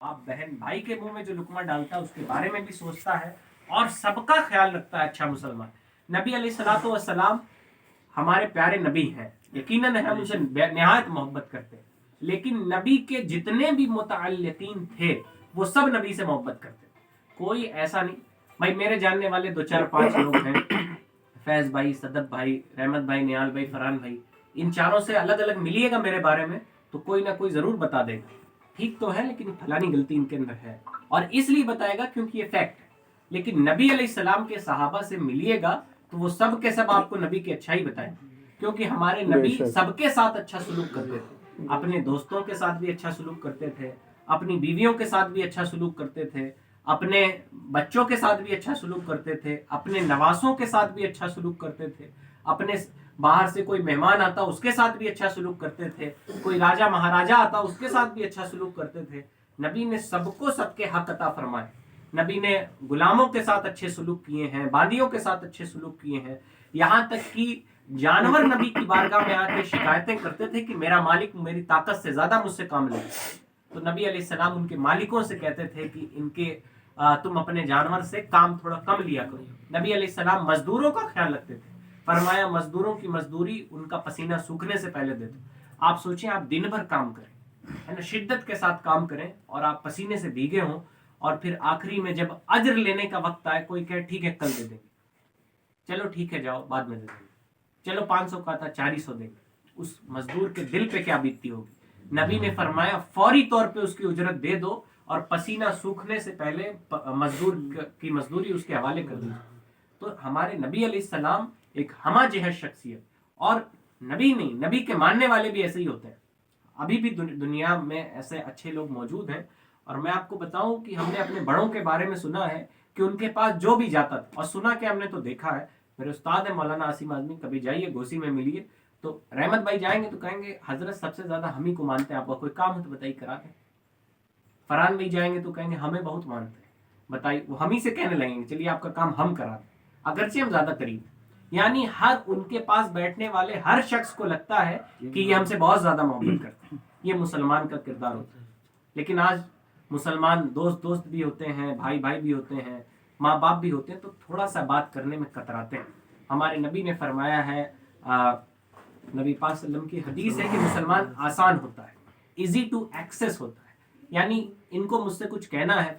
آپ بہن بھائی کے منہ میں جو لقمہ ڈالتا ہے اس کے بارے میں بھی سوچتا ہے اور سب کا خیال رکھتا ہے اچھا مسلمان. نبی علیہ الصلوۃ والسلام ہمارے پیارے نبی ہیں, یقیناً ہم ان سے نہایت محبت کرتے ہیں, لیکن نبی کے جتنے بھی متعلقین تھے وہ سب نبی سے محبت کرتے تھے. کوئی ایسا نہیں. بھائی میرے جاننے والے 2 4 5 لوگ ہیں, فیض بھائی, صدف بھائی, رحمت بھائی, نیال بھائی, فرحان بھائی, ان چاروں سے الگ الگ ملیے گا میرے بارے میں تو کوئی نہ کوئی ضرور بتا دے گا ٹھیک تو ہے لیکن فلانی غلطی ان کے اندر ہے, اور اس لیے بتائے گا کیونکہ یہ فیکٹ ہے. لیکن نبی علیہ السلام کے صحابہ سے ملیے گا تو وہ سب کے سب آپ کو نبی کی اچھائی بتائیں گے, کیونکہ ہمارے نبی سب کے ساتھ اچھا سلوک کرتے تھے. اپنے دوستوں کے ساتھ بھی اچھا سلوک کرتے تھے, اپنی بیویوں کے ساتھ بھی اچھا سلوک کرتے تھے, اپنے بچوں کے ساتھ بھی اچھا سلوک کرتے تھے, اپنے نواسوں کے ساتھ بھی اچھا سلوک کرتے تھے, اپنے باہر سے کوئی مہمان آتا اس کے ساتھ بھی اچھا سلوک کرتے تھے, کوئی راجہ مہاراجا آتا اس کے ساتھ بھی اچھا سلوک کرتے تھے. نبی نے سب کو سب کے حق عطا فرمائے. نبی نے غلاموں کے ساتھ اچھے سلوک کیے ہیں, باندیوں کے ساتھ اچھے سلوک کیے ہیں, یہاں تک کہ جانور نبی کی بارگاہ میں آ کے شکایتیں کرتے تھے کہ میرا مالک میری طاقت سے زیادہ مجھ سے کام لے. تو نبی علیہ السلام ان کے مالکوں سے کہتے تھے کہ ان کے تم اپنے جانور سے کام تھوڑا کم لیا کرو. نبی علیہ السلام مزدوروں کا خیال رکھتے تھے, فرمایا مزدوروں کی مزدوری ان کا پسینہ سوکھنے سے پہلے دے دو. آپ سوچیں آپ دن بھر کام کریں, ہے نا, شدت کے ساتھ کام کریں اور آپ پسینے سے بھیگے ہوں, اور پھر آخری میں جب اجر لینے کا وقت آئے کوئی کہے ٹھیک ہے کل دے دیں گے, چلو ٹھیک ہے جاؤ بعد میں دے دیں گے, چلو 500 کا تھا 400 دیں گے. اس مزدور کے دل پہ کیا بیتتی ہوگی. نبی نے فرمایا فوری طور پہ اس کی اجرت دے دو اور پسینہ سوکھنے سے پہلے مزدور کی مزدوری اس کے حوالے کر دیجیے. تو ہمارے نبی علیہ السلام ایک ہمہ جہت شخصیت, اور نبی نہیں, نبی کے ماننے والے بھی ایسے ہی ہوتے ہیں. ابھی بھی دنیا میں ایسے اچھے لوگ موجود ہیں, اور میں آپ کو بتاؤں کہ ہم نے اپنے بڑوں کے بارے میں سنا ہے کہ ان کے پاس جو بھی جاتا تھا, اور سنا کہ ہم نے تو دیکھا ہے, میرے استاد ہیں مولانا عاصم اعظمی, کبھی جائیے گوسی میں ملیے تو رحمت بھائی جائیں گے تو کہیں گے حضرت سب سے زیادہ ہم ہی کو مانتے ہیں, آپ کا کوئی کام ہو تو بتائیے کرا دیں. فرحان بھائی جائیں گے تو کہیں گے ہمیں بہت مانتے ہیں, بتائیے, وہ ہم ہی سے کہنے لگیں گے چلیے آپ کا کام ہم کرا دیں, اگرچہ ہم زیادہ قریب ہیں. یعنی ہر ان کے پاس بیٹھنے والے ہر شخص کو لگتا ہے کہ یہ ہم سے بہت زیادہ محبت کرتے ہیں. یہ مسلمان کا کردار ہوتا ہے. لیکن آج مسلمان دوست بھی ہوتے ہیں, بھائی بھی ہوتے ہیں, ماں باپ بھی ہوتے ہیں, تو تھوڑا سا بات کرنے میں کتراتے ہیں. ہمارے نبی نے فرمایا ہے, نبی پاک صلی اللہ علیہ وسلم کی حدیث ہے کہ مسلمان آسان ہوتا ہے, ایزی ٹو ایکسیس ہوتا ہے. یعنی ان کو مجھ سے کچھ کہنا ہے,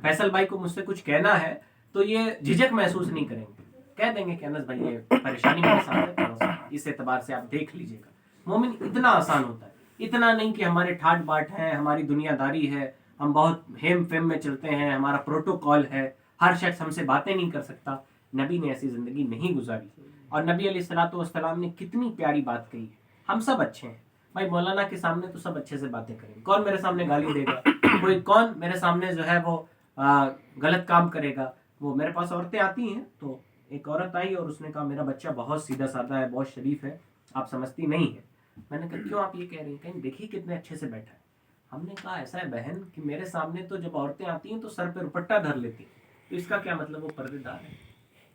فیصل بھائی کو مجھ سے کچھ کہنا ہے تو یہ جھجک محسوس نہیں کریں گے, کہہ دیں گے کہ انس بھائی یہ پریشانی میرے ساتھ ہے, اس اعتبار سے آپ دیکھ لیجئے گا. مومن اتنا آسان ہوتا ہے, اتنا نہیں کہ ہمارے ٹھاٹ باٹ ہے, ہماری دنیا داری ہے, ہم بہت ہیم فیم میں چلتے ہیں, ہمارا پروٹوکول ہے, ہر شخص ہم سے باتیں نہیں کر سکتا. نبی نے ایسی زندگی نہیں گزاری, اور نبی علیہ الصلوۃ والسلام نے کتنی پیاری بات کہی ہے. ہم سب اچھے ہیں بھائی, مولانا کے سامنے تو سب اچھے سے باتیں کریں گے, کون میرے سامنے گالی دے گا, کوئی کون میرے سامنے جو ہے وہ غلط کام کرے گا. وہ میرے پاس عورتیں آتی ہیں, تو ایک عورت آئی اور اس نے کہا میرا بچہ بہت سیدھا سادہ ہے, بہت شریف ہے, آپ سمجھتی نہیں ہے. میں نے کہا کیوں آپ یہ کہہ رہی ہیں, کہیں دیکھیے کتنے اچھے سے بیٹھا ہے. ہم نے کہا ایسا ہے بہن کہ میرے سامنے تو جب عورتیں آتی ہیں تو سر پہ دوپٹہ دھر لیتی ہیں, تو اس کا کیا مطلب وہ پردے دار ہے.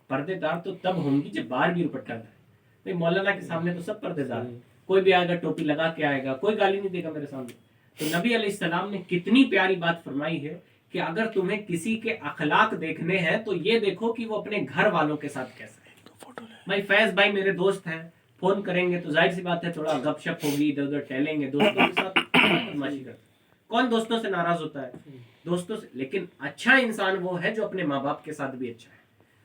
پردے دار تو تب ہوں گی جب باہر بھی دوپٹہ دھرے. مولانا کے سامنے تو سب پردے دار ہیں, کوئی بھی آئے گا ٹوپی لگا کے آئے گا, کوئی گالی نہیں دے گا میرے سامنے. تو نبی علیہ السلام نے کتنی پیاری بات فرمائی ہے کہ اگر تمہیں کسی کے اخلاق دیکھنے ہیں تو یہ دیکھو کہ وہ اپنے گھر والوں کے ساتھ کیسا ہے. بھائی فیض بھائی میرے دوست ہیں, فون کریں گے تو ظاہر سی بات ہے تھوڑا گپ شپ ہوگی, ادھر ادھر ٹہلیں گے, دوستوں کے ساتھ بدماشی کرتے. کون دوستوں سے ناراض ہوتا ہے, دوستوں سے. لیکن اچھا انسان وہ ہے جو اپنے ماں باپ کے ساتھ بھی اچھا ہے.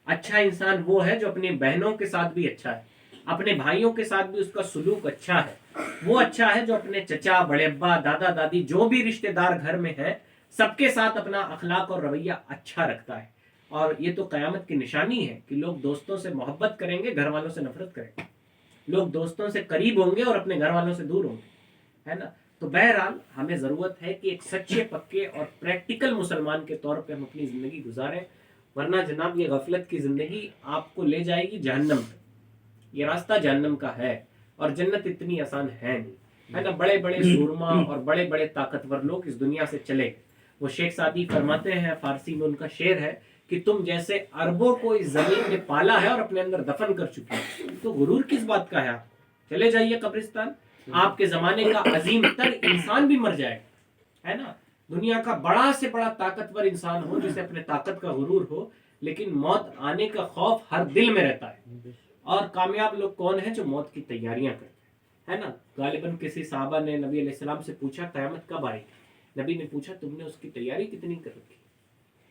اچھا انسان وہ ہے جو اپنی بہنوں کے ساتھ بھی اچھا ہے, اپنے بھائیوں کے ساتھ بھی اس کا سلوک اچھا ہے. وہ اچھا ہے جو اپنے چچا, بڑے ابا, دادا دادی, جو بھی رشتہ دار گھر میں ہیں, سب کے ساتھ اپنا اخلاق اور رویہ اچھا رکھتا ہے. اور یہ تو قیامت کی نشانی ہے کہ لوگ دوستوں سے محبت کریں گے, گھر والوں سے نفرت کریں گے. لوگ دوستوں سے قریب ہوں گے اور اپنے گھر والوں سے دور ہوں گے, ہے نا. تو بہرحال ہمیں ضرورت ہے کہ ایک سچے پکے اور پریکٹیکل مسلمان کے طور پہ ہم اپنی زندگی گزاریں, ورنہ جناب یہ غفلت کی زندگی آپ کو لے جائے گی جہنم پہ. یہ راستہ جہنم کا ہے, اور جنت اتنی آسان ہے نہیں, ہے نا. بڑے بڑے سورما اور بڑے بڑے طاقتور لوگ اس دنیا سے چلے گئے. وہ شیخ سعدی فرماتے ہیں, فارسی میں ان کا شعر ہے کہ تم جیسے اربوں کو اس زمین میں پالا ہے اور اپنے اندر دفن کر چکے ہیں, تو غرور کس بات کا ہے. آپ چلے جائیے قبرستان, آپ کے زمانے کا عظیم تر انسان بھی مر جائے گا, ہے نا. دنیا کا بڑا سے بڑا طاقتور انسان ہو جسے اپنے طاقت کا غرور ہو، لیکن موت آنے کا خوف ہر دل میں رہتا ہے. اور کامیاب لوگ کون ہیں؟ جو موت کی تیاریاں کرتے ہیں، ہے نا. غالباً کسی صحابہ نے نبی علیہ السلام سے پوچھا قیامت کب آئے گی؟ نبی نے پوچھا تم نے اس کی تیاری کتنی کر رکھی،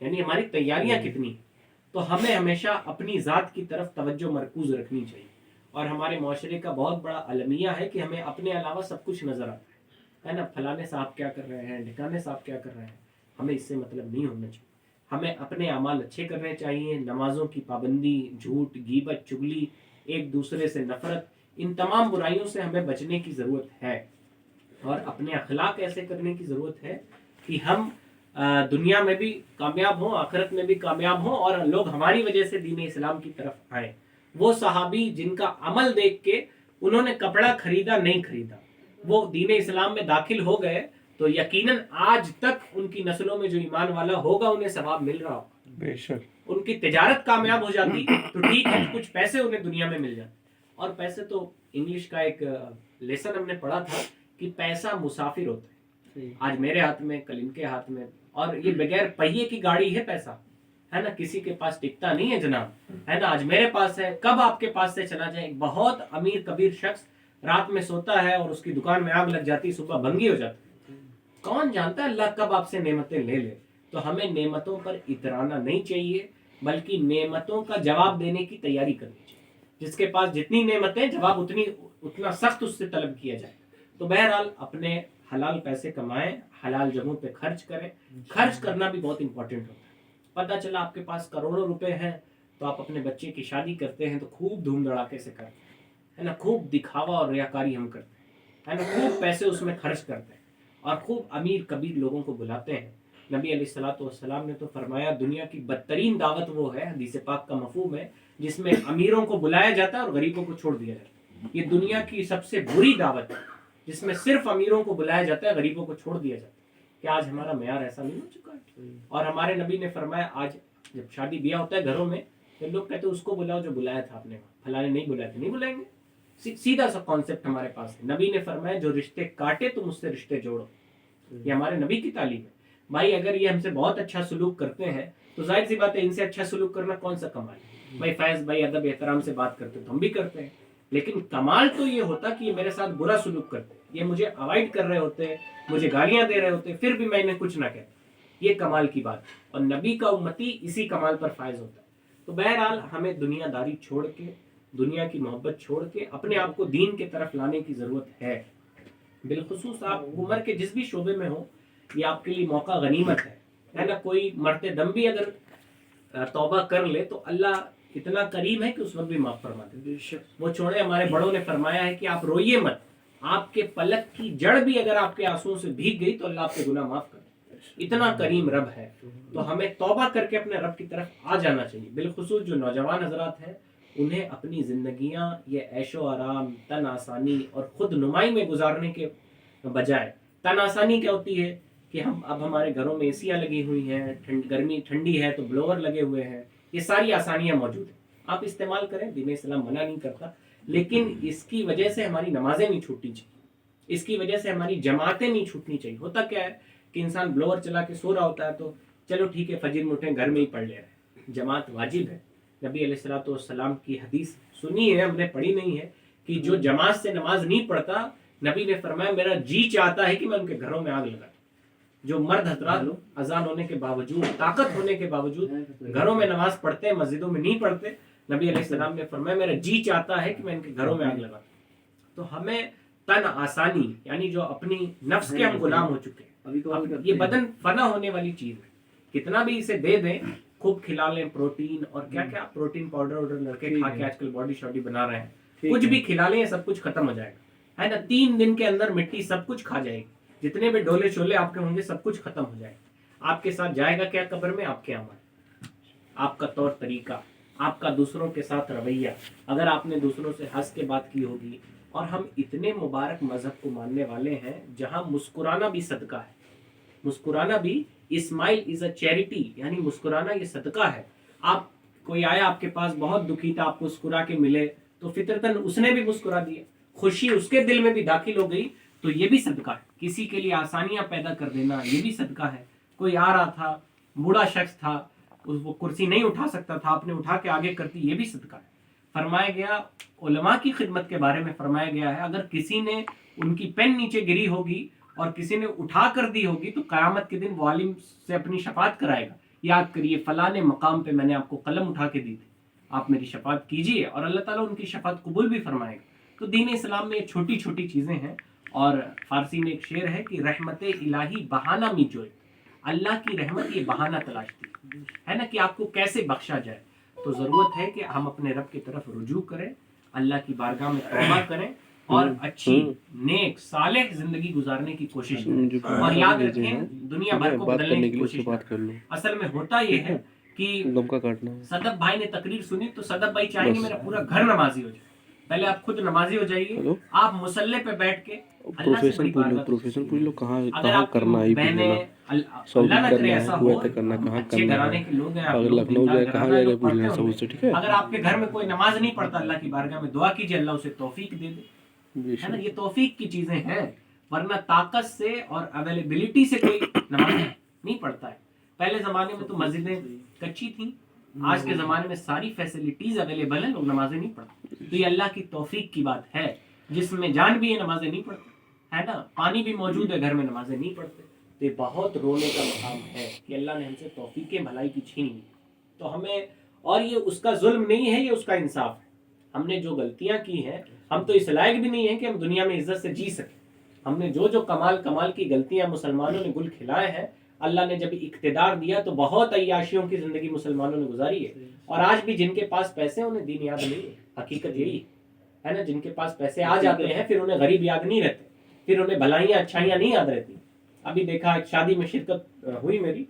یعنی ہماری تیاریاں کتنی. تو ہمیں ہمیشہ اپنی ذات کی طرف توجہ مرکوز رکھنی چاہیے. اور ہمارے معاشرے کا بہت بڑا المیہ ہے کہ ہمیں اپنے علاوہ سب کچھ نظر آتا ہے نا. فلانے صاحب کیا کر رہے ہیں، ڈھکانے صاحب کیا کر رہے ہیں. ہمیں اس سے مطلب نہیں ہونا چاہیے. ہمیں اپنے اعمال اچھے کرنے چاہیے. نمازوں کی پابندی، جھوٹ، غیبت، چگلی، ایک دوسرے سے نفرت، ان تمام برائیوں سے ہمیں بچنے کی ضرورت ہے. اور اپنے اخلاق ایسے کرنے کی ضرورت ہے کہ ہم دنیا میں بھی کامیاب ہوں، آخرت میں بھی کامیاب ہوں، اور لوگ ہماری وجہ سے دین اسلام کی طرف آئیں. وہ صحابی جن کا عمل دیکھ کے انہوں نے کپڑا خریدا نہیں خریدا، وہ دین اسلام میں داخل ہو گئے، تو یقیناً آج تک ان کی نسلوں میں جو ایمان والا ہوگا انہیں ثواب مل رہا ہوگا. بے شک. ان کی تجارت کامیاب ہو جاتی تو ٹھیک ہے، کچھ پیسے انہیں دنیا میں مل جاتے. اور پیسے تو انگلش کا ایک لیسن ہم نے پڑھا تھا کہ پیسہ مسافر ہوتا ہے. آج میرے ہاتھ میں، کل ان کے ہاتھ میں، اور یہ بغیر پہیے کی گاڑی ہے پیسہ، ہے نا. کسی کے پاس ٹکتا نہیں ہے جناب، ہے نا. آج میرے پاس ہے، کب آپ کے پاس سے چلا جائے. ایک بہت امیر کبیر شخص رات میں سوتا ہے اور اس کی دکان میں آگ لگ جاتی، صبح بھنگی ہو جاتی. کون جانتا ہے اللہ کب آپ سے نعمتیں لے لے. تو ہمیں نعمتوں پر اترانا نہیں چاہیے، بلکہ نعمتوں کا جواب دینے کی تیاری کرنی چاہیے. جس کے پاس جتنی نعمتیں، جواب اتنا سخت اس سے طلب کیا جائے. تو بہرحال اپنے حلال پیسے کمائیں، حلال جگہوں پہ خرچ کریں. خرچ کرنا بھی بہت امپورٹنٹ ہوتا ہے. پتہ چلا آپ کے پاس کروڑوں روپے ہیں تو آپ اپنے بچے کی شادی کرتے ہیں تو خوب دھوم دھڑاکے سے کرتے ہیں، ہے نا. خوب دکھاوا اور ریاکاری ہم کرتے ہیں، ہے نا. خوب پیسے اس میں خرچ کرتے ہیں اور خوب امیر کبیر لوگوں کو بلاتے ہیں. نبی علیہ الصلوۃ والسلام نے تو فرمایا دنیا کی بدترین دعوت وہ ہے، حدیث پاک کا مفہوم ہے، جس میں امیروں کو بلایا جاتا ہے اور غریبوں کو چھوڑ دیا جاتا ہے. یہ دنیا کی سب سے بری دعوت ہے، جس میں صرف امیروں کو بلایا جاتا ہے، غریبوں کو چھوڑ دیا جاتا ہے. کہ آج ہمارا معیار ایسا نہیں ہو چکا ہے. اور ہمارے نبی نے فرمایا آج جب شادی بیاہ ہوتا ہے گھروں میں تو لوگ کہتے ہیں اس کو بلاؤ جو بلایا تھا آپ نے، فلانے نہیں بلایا تھا، نہیں بلائیں گے. سیدھا سا کانسیپٹ ہمارے پاس ہے. نبی نے فرمایا جو رشتے کاٹے تم اس سے رشتے جوڑو. یہ ہمارے نبی کی تعلیم ہے. بھائی اگر یہ ہم سے بہت اچھا سلوک کرتے ہیں تو ظاہر سی بات ہے ان سے اچھا سلوک کرنا کون سا کمال ہے. بھائی فیض بھائی ادب احترام سے بات کرتے تو ہم بھی کرتے ہیں، لیکن کمال تو یہ ہوتا کہ یہ میرے ساتھ برا سلوک کرتے، یہ مجھے اوائڈ کر رہے ہوتے، مجھے گالیاں دے رہے ہوتے، پھر بھی میں انہیں کچھ نہ کہتا. یہ کمال کی بات ہے، اور نبی کا امتی اسی کمال پر فائز ہوتا ہے. تو بہرحال ہمیں دنیا داری چھوڑ کے، دنیا کی محبت چھوڑ کے اپنے آپ کو دین کی طرف لانے کی ضرورت ہے. بالخصوص آپ عمر کے جس بھی شعبے میں ہو، یہ آپ کے لیے موقع غنیمت ہے نا. کوئی مرتے دم بھی اگر توبہ کر لے تو اللہ اتنا کریم ہے کہ اس وقت بھی معاف فرما دے. وہ چھوڑے، ہمارے بڑوں نے فرمایا ہے کہ آپ روئیے مت، آپ کے پلک کی جڑ بھی اگر آپ کے آنسوؤں سے بھیگ گئی تو اللہ آپ کے گناہ معاف کر دے. اتنا کریم رب ہے. تو ہمیں توبہ کر کے اپنے رب کی طرف آ جانا چاہیے. بالخصوص جو نوجوان حضرات ہیں انہیں اپنی زندگیاں یہ عیش و آرام، تن آسانی اور خود نمائی میں گزارنے کے بجائے، تن آسانی کیا ہوتی ہے کہ اب ہمارے گھروں میں اے سیاں لگی ہوئی ہیں، گرمی ٹھنڈی ہے تو بلوور لگے ہوئے ہیں، یہ ساری آسانیاں موجود ہیں، آپ استعمال کریں، دین اسلام منع نہیں کرتا. لیکن اس کی وجہ سے ہماری نمازیں نہیں چھوٹنی چاہیے، اس کی وجہ سے ہماری جماعتیں نہیں چھوٹنی چاہیے. ہوتا کیا ہے کہ انسان بلوور چلا کے سو رہا ہوتا ہے تو چلو ٹھیک ہے فجر میں اٹھیں گھر میں ہی پڑھ لے رہے ہیں. جماعت واجب ہے. نبی علیہ الصلوۃ والسلام کی حدیث سنی ہے، ہم نے پڑھی نہیں ہے، کہ جو جماعت سے نماز نہیں پڑھتا، نبی نے فرمایا میرا جی چاہتا ہے کہ میں ان کے گھروں میں آگ لگا. جو مرد حضرات اذان ہونے کے باوجود، طاقت ہونے کے باوجود گھروں میں نماز پڑھتے ہیں، مسجدوں میں نہیں پڑھتے، نبی علیہ السلام نے فرمایا میرا جی چاہتا ہے کہ میں ان کے گھروں میں آگ لگا. تو ہمیں تن آسانی، یعنی جو اپنی نفس کے ہم غلام ہو چکے ہیں، یہ بدن فنا ہونے والی چیز ہے، کتنا بھی اسے دے دیں، خوب کھلا لیں پروٹین اور کیا کیا پروٹین پاؤڈر وڈر لڑکے کھا کے آج کل باڈی شاڈی بنا رہے ہیں، کچھ بھی کھلا لیں سب کچھ ختم ہو جائے گا، ہے نا. 3 دن کے اندر مٹی سب کچھ کھا جائے گی، جتنے بھی ڈولے شولے آپ کے ہوں گے سب کچھ ختم ہو جائے گا. آپ کے ساتھ جائے گا کیا قبر میں؟ آپ کے عمل، آپ کا طور طریقہ، آپ کا دوسروں کے ساتھ رویہ. اگر آپ نے دوسروں سے ہنس کے بات کی ہوگی، اور ہم اتنے مبارک مذہب کو ماننے والے ہیں جہاں مسکرانا بھی صدقہ ہے. مسکرانا بھی، اسمائل از اے چیریٹی، یعنی مسکرانا یہ صدقہ ہے. آپ کوئی آیا آپ کے پاس بہت دکھی تھا، آپ کو مسکرا کے ملے تو فطرتاً اس نے بھی مسکرا دیا، خوشی اس کے دل میں بھی داخل ہو گئی تو یہ بھی صدقہ ہے. کسی کے لیے آسانیاں پیدا کر دینا یہ بھی صدقہ ہے. کوئی آ رہا تھا, بوڑھا شخص تھا, وہ کرسی نہیں اٹھا سکتا تھا, آپ نے اٹھا کے آگے کر دی, یہ بھی صدقہ ہے. فرمایا گیا علماء کی خدمت کے بارے میں فرمایا گیا ہے, اگر کسی نے ان کی پین نیچے گری ہوگی اور کسی نے اٹھا کر دی ہوگی تو قیامت کے دن وہ عالم سے اپنی شفاعت کرائے گا, یاد کریے فلاں مقام پہ میں نے آپ کو قلم اٹھا کے دی تھی, آپ میری شفاعت کیجیے, اور اللہ تعالیٰ ان کی شفاعت قبول بھی فرمائے گا. تو دین اسلام میں یہ چھوٹی چھوٹی چیزیں ہیں. اور فارسی میں ایک شعر ہے کہ رحمت الہی بہانہ می جوئے, اللہ کی رحمت یہ بہانہ تلاشتی ہے نا کہ آپ کو کیسے بخشا جائے. تو ضرورت ہے کہ ہم اپنے رب کی طرف رجوع کریں, اللہ کی بارگاہ میں توبہ کریں اور اچھی نیک صالح زندگی گزارنے کی کوشش کریں. اور یاد رکھیں دنیا بھر کو بدلنے کی کوشش کریں. اصل میں ہوتا یہ ہے کہ صدف بھائی نے تقریر سنی تو صدف بھائی چاہیں گے میرا پورا گھر نمازی ہو جائے. پہلے آپ خود نمازی ہو جائیے, آپ مصلی پہ بیٹھ کے پروفیشن پوچھ لو کہاں کرنا ہے, سعودی کرنا ہے, کویت کرنا ہے, کہاں کرنا ہے, اگر لکھنؤ جائے کہاں جائے گا پوچھ لینا سب سے, ٹھیک ہے. اگر آپ کے گھر میں کوئی نماز نہیں پڑھتا اللہ کی بارگاہ میں دعا کیجیے اللہ اسے توفیق دے دے, ہے نا. یہ توفیق کی چیزیں ہیں, ورنہ طاقت سے اور اویلیبلٹی سے کوئی نماز نہیں پڑھتا ہے. پہلے زمانے میں تو مسجدیں کچی تھیں, آج کے زمانے میں ساری فیسلٹیز اویلیبل ہیں, لوگ نمازیں نہیں پڑھتے. تو یہ اللہ کی توفیق کی بات ہے. جس میں جان بھی ہے نمازیں نہیں پڑھتے, ہے نا, پانی بھی موجود ہے گھر میں نمازیں نہیں پڑھتے. تو یہ بہت رونے کا مقام ہے کہ اللہ نے ہم سے توفیق بھلائی کی چھین لی. تو ہمیں, اور یہ اس کا ظلم نہیں ہے, یہ اس کا انصاف ہے. ہم نے جو غلطیاں کی ہیں, ہم تو اس لائق بھی نہیں ہیں کہ ہم دنیا میں عزت سے جی سکیں. ہم نے جو کمال کی غلطیاں مسلمانوں نے گل کھلائے ہیں, اللہ نے جب اقتدار دیا تو بہت عیاشیوں کی زندگی مسلمانوں نے گزاری ہے. اور آج بھی جن کے پاس پیسے انہیں دین یاد نہیں ہے, حقیقت یہی ہے نا. جن کے پاس پیسے آ جاتے ہیں پھر انہیں غریب یاد نہیں رہتے, پھر انہیں بھلائیاں اچھائیاں نہیں یاد رہتی. ابھی دیکھا ایک شادی میں شرکت ہوئی میری,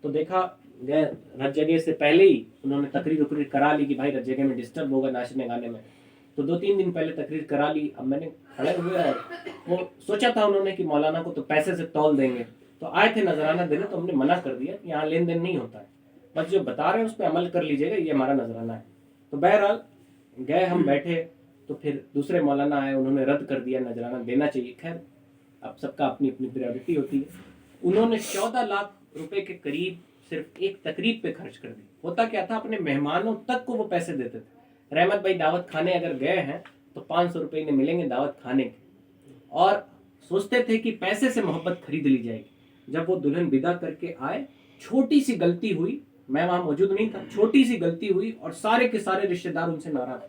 تو دیکھا گئے رت جگہ سے پہلے ہی انہوں نے تقریر کرا لی کہ بھائی رت جگہ میں ڈسٹرب ہوگا ناچنے گانے میں. تو 2-3 دن پہلے تقریر کرا لی. اب میں نے کھڑے ہوئے اور وہ سوچا تھا انہوں نے کہ مولانا کو تو پیسے سے تول دیں گے, تو آئے تھے نذرانہ دینے, تو ہم نے منع کر دیا کہ یہاں لین دین نہیں ہوتا ہے, بس جو بتا رہے ہیں اس پہ عمل کر لیجیے گا, یہ ہمارا نذرانہ ہے. تو بہرحال گئے ہم بیٹھے, تو پھر دوسرے مولانا آئے, انہوں نے رد کر دیا, نذرانہ دینا چاہیے. خیر اب سب کا اپنی اپنی پریورٹی ہوتی ہے. انہوں نے 14 لاکھ روپے کے قریب صرف ایک تقریب پہ خرچ کر دی. ہوتا کیا تھا, اپنے مہمانوں تک کو وہ پیسے دیتے تھے. رحمت بھائی دعوت کھانے اگر گئے ہیں تو 500 روپے انہیں ملیں گے دعوت کھانے کے, اور سوچتے تھے کہ پیسے سے محبت خرید لی جائے گی. جب وہ دلہن ودا کر کے آئے, چھوٹی سی غلطی ہوئی, میں وہاں موجود نہیں تھا, چھوٹی سی غلطی ہوئی اور سارے کے سارے رشتہ دار ان سے ناراض.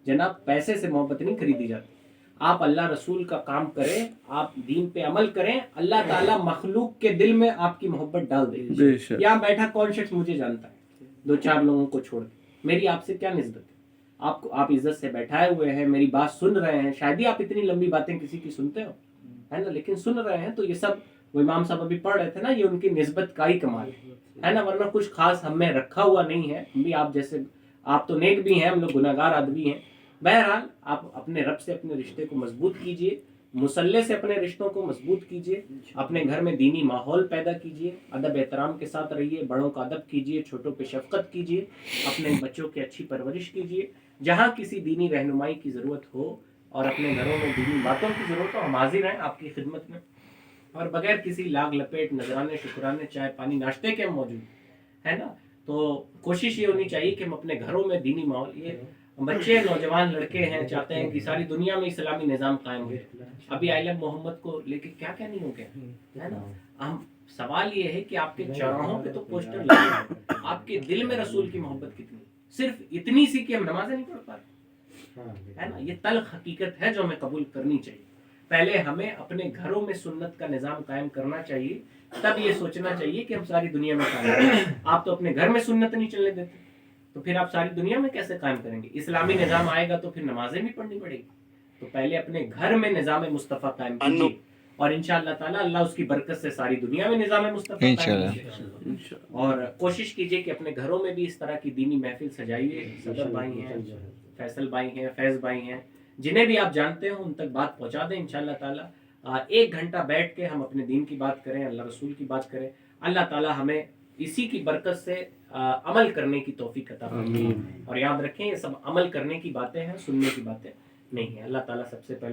جناب پیسے سے محبت نہیں خریدی جاتی. آپ اللہ رسول کا کام کریں, آپ دین پہ عمل کریں, اللہ تعالیٰ مخلوق کے دل میں آپ کی محبت ڈال دے. یہاں بیٹھا کون شخص مجھے جانتا ہے, 2-4 لوگوں کو چھوڑ کے, میری آپ سے کیا نسبت ہے. آپ عزت سے بیٹھائے ہوئے ہیں, میری بات سن رہے ہیں, شاید ہی آپ اتنی لمبی باتیں کسی کی سنتے ہو, ہے نا, لیکن سن رہے ہیں. تو یہ سب وہ امام صاحب ابھی پڑھ رہے تھے نا, یہ ان کی نسبت کا ہی کمال ہے نا, ورنہ کچھ خاص ہم میں رکھا ہوا نہیں ہے. ہم بھی آپ جیسے, آپ تو نیک بھی ہیں, ہم لوگ گناہگار آدمی ہیں. بہرحال آپ اپنے رب سے اپنے رشتے کو مضبوط کیجئے, مصلی سے اپنے رشتوں کو مضبوط کیجئے, اپنے گھر میں دینی ماحول پیدا کیجئے, ادب احترام کے ساتھ رہیے, بڑوں کا ادب کیجئے, چھوٹوں پہ شفقت کیجئے, اپنے بچوں کی اچھی پرورش کیجئے. جہاں کسی دینی رہنمائی کی ضرورت ہو اور اپنے گھروں میں دینی باتوں کی ضرورت ہو, ہم حاضر ہیں آپ کی خدمت میں, اور بغیر کسی لاگ لپیٹ, نذرانے, شکرانے, چائے پانی, ناشتے کے ہم موجود ہے نا. تو کوشش یہ ہونی چاہیے کہ ہم اپنے گھروں میں دینی ماحول, یہ بچے نوجوان لڑکے ہیں چاہتے ہیں کہ ساری دنیا میں اسلامی نظام قائم ہو. ابھی آئی لو محمد کو لے کے کیا کیا نہیں ہو گیا ہے نا. ہم سوال یہ ہے کہ آپ کے چوراہوں پہ تو پوسٹر لگے ہیں, آپ کے دل میں رسول کی محبت کتنی, صرف اتنی سی کہ ہم نمازیں نہیں پڑھ پاتے, ہے نا. یہ تلخ حقیقت ہے جو ہمیں قبول کرنی چاہیے. پہلے ہمیں اپنے گھروں میں سنت کا نظام قائم کرنا چاہیے, تب یہ سوچنا چاہیے کہ ہم ساری دنیا میں قائم کریں. آپ تو اپنے گھر میں سنت نہیں چلنے دیتے, تو پھر آپ ساری دنیا میں کیسے قائم کریں گے. اسلامی نظام آئے گا تو پھر نمازیں بھی پڑھنی پڑے گی. تو پہلے اپنے گھر میں نظام مصطفیٰ قائم کیجیے, اور انشاءاللہ تعالیٰ اللہ اس کی برکت سے ساری دنیا میں نظام مصطفیٰ قائم کیجیے. اور کوشش کیجیے کہ اپنے گھروں میں بھی اس طرح کی دینی محفل سجائیے. صدر بھائی ہیں, فیصل بھائی ہیں, فیض بھائی ہیں, جنہیں بھی آپ جانتے ہو ان تک بات پہنچا دیں. انشاءاللہ تعالیٰ 1 گھنٹہ بیٹھ کے ہم اپنے دین کی بات کریں, اللہ رسول کی بات کریں. اللہ تعالیٰ ہمیں اسی کی برکت سے عمل کرنے کی توفیق عطا فرمائے. اور یاد رکھیں یہ سب عمل کرنے کی باتیں ہیں, سننے کی باتیں نہیں ہیں. اللہ تعالیٰ سب سے پہلے